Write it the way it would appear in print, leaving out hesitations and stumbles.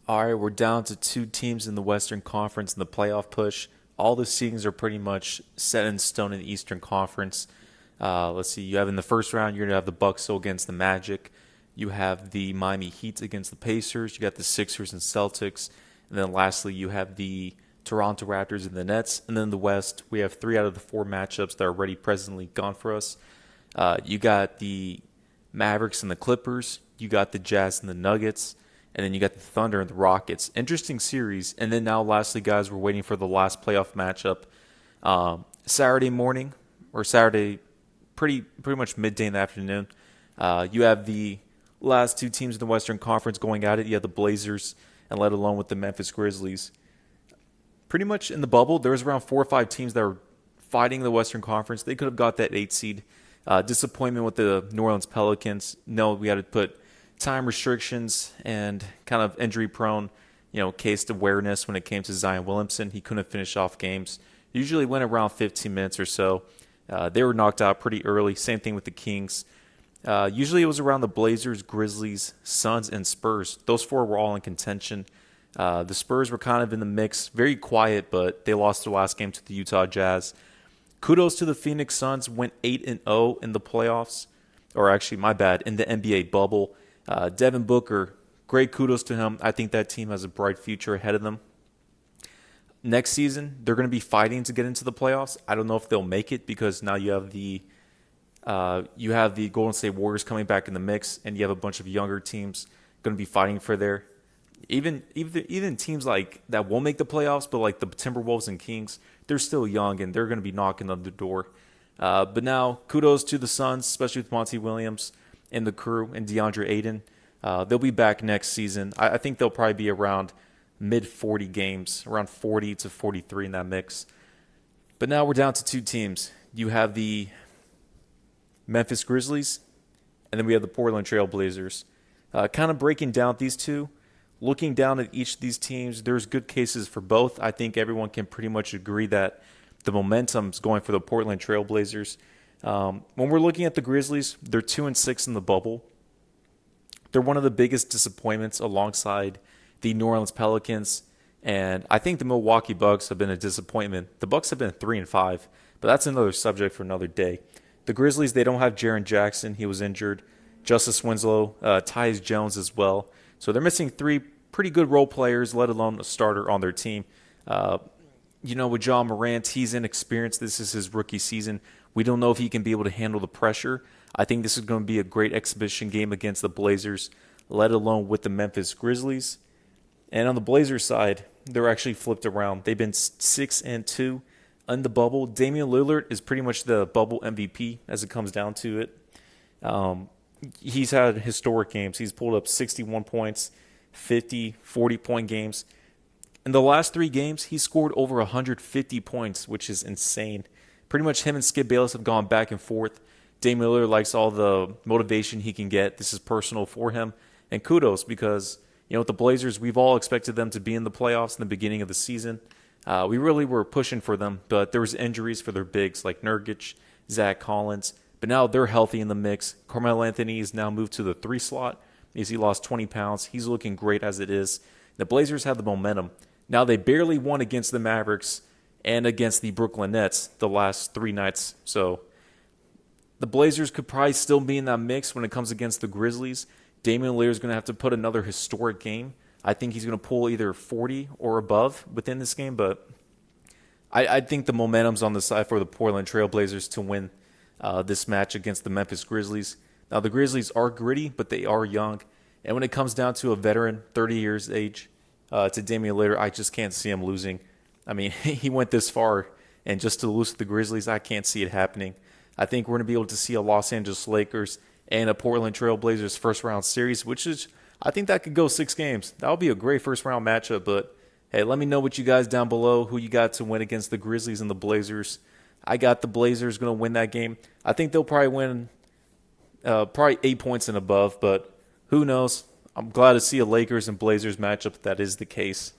All right, we're down to two teams in the Western Conference in the playoff push. All the seedings are pretty much set in stone in the Eastern Conference. Let's see. You have in the first round, you're gonna have the Bucks against the Magic. You have the Miami Heat against the Pacers. You got the Sixers and Celtics, and then lastly, you have the Toronto Raptors and the Nets. And then in the West, we have three out of the four matchups that are already presently gone for us. You got the Mavericks and the Clippers. You got the Jazz and the Nuggets. And then you got the Thunder and the Rockets. Interesting series. And then now, lastly, guys, we're waiting for the last playoff matchup. Saturday morning or Saturday, pretty much midday in the afternoon. You have the last two teams in the Western Conference going at it. You have the Blazers and let alone with the Memphis Grizzlies. Pretty much in the bubble, there was around 4 or 5 teams that were fighting the Western Conference. They could have got that 8 seed. Disappointment with the New Orleans Pelicans. No, we had to put time restrictions and kind of injury prone, case awareness when it came to Zion Williamson. He couldn't finish off games. Usually went around 15 minutes or so. They were knocked out pretty early. Same thing with the Kings. Usually it was around the Blazers, Grizzlies, Suns, and Spurs. Those four were all in contention. The Spurs were kind of in the mix, very quiet, but they lost their last game to the Utah Jazz. Kudos to the Phoenix Suns, went 8-0 in the playoffs, or actually, my bad, in the NBA bubble. Devin Booker, great kudos to him. I think that team has a bright future ahead of them. Next season, they're going to be fighting to get into the playoffs. I don't know if they'll make it because now you have the Golden State Warriors coming back in the mix, and you have a bunch of younger teams going to be fighting for their even teams like that won't make the playoffs, but like the Timberwolves and Kings, they're still young and they're going to be knocking on the door. But now, kudos to the Suns, especially with Monty Williams and the crew and DeAndre Ayton. They'll be back next season. I think they'll probably be around mid 40 games, around 40 to 43 in that mix. But now we're down to two teams. You have the Memphis Grizzlies, and then we have the Portland Trail Blazers. Kind of breaking down these two, looking down at each of these teams, there's good cases for both. I think everyone can pretty much agree that the momentum's going for the Portland Trail Blazers. When we're looking at the Grizzlies, they're 2-6 in the bubble. They're one of the biggest disappointments alongside the New Orleans Pelicans, and I think the Milwaukee Bucks have been a disappointment. The Bucks have been 3-5, but that's another subject for another day. The Grizzlies, they don't have Jaren Jackson. He was injured. Justice Winslow, Tyus Jones as well. So they're missing three pretty good role players, let alone a starter on their team. With John Morant, he's inexperienced. This is his rookie season. We don't know if he can be able to handle the pressure. I think this is going to be a great exhibition game against the Blazers, let alone with the Memphis Grizzlies. And on the Blazers side, they're actually flipped around. They've been 6-2 in the bubble. Damian Lillard is pretty much the bubble MVP as it comes down to it. He's had historic games. He's pulled up 61 points, 50, 40-point games. In the last 3 games, he scored over 150 points, which is insane. Pretty much him and Skip Bayless have gone back and forth. Damian Lillard likes all the motivation he can get. This is personal for him. And kudos because, with the Blazers, we've all expected them to be in the playoffs in the beginning of the season. We really were pushing for them, but there was injuries for their bigs like Nurkic, Zach Collins. But now they're healthy in the mix. Carmelo Anthony is now moved to the 3 slot as he lost 20 pounds. He's looking great as it is. The Blazers have the momentum. Now they barely won against the Mavericks and against the Brooklyn Nets the last 3 nights. So the Blazers could probably still be in that mix when it comes against the Grizzlies. Damian Lillard is going to have to put another historic game. I think he's going to pull either 40 or above within this game, but I think the momentum's on the side for the Portland Trail Blazers to win this match against the Memphis Grizzlies. Now, the Grizzlies are gritty, but they are young. And when it comes down to a veteran, 30 years age, to Damian Lillard, I just can't see him losing. I mean, he went this far, and just to lose to the Grizzlies, I can't see it happening. I think we're going to be able to see a Los Angeles Lakers and a Portland Trail Blazers first-round series, which is, I think that could go 6 games. That would be a great first-round matchup, but hey, let me know what you guys down below, who you got to win against the Grizzlies and the Blazers. I got the Blazers going to win that game. I think they'll probably win probably 8 points and above, but who knows? I'm glad to see a Lakers and Blazers matchup if that is the case.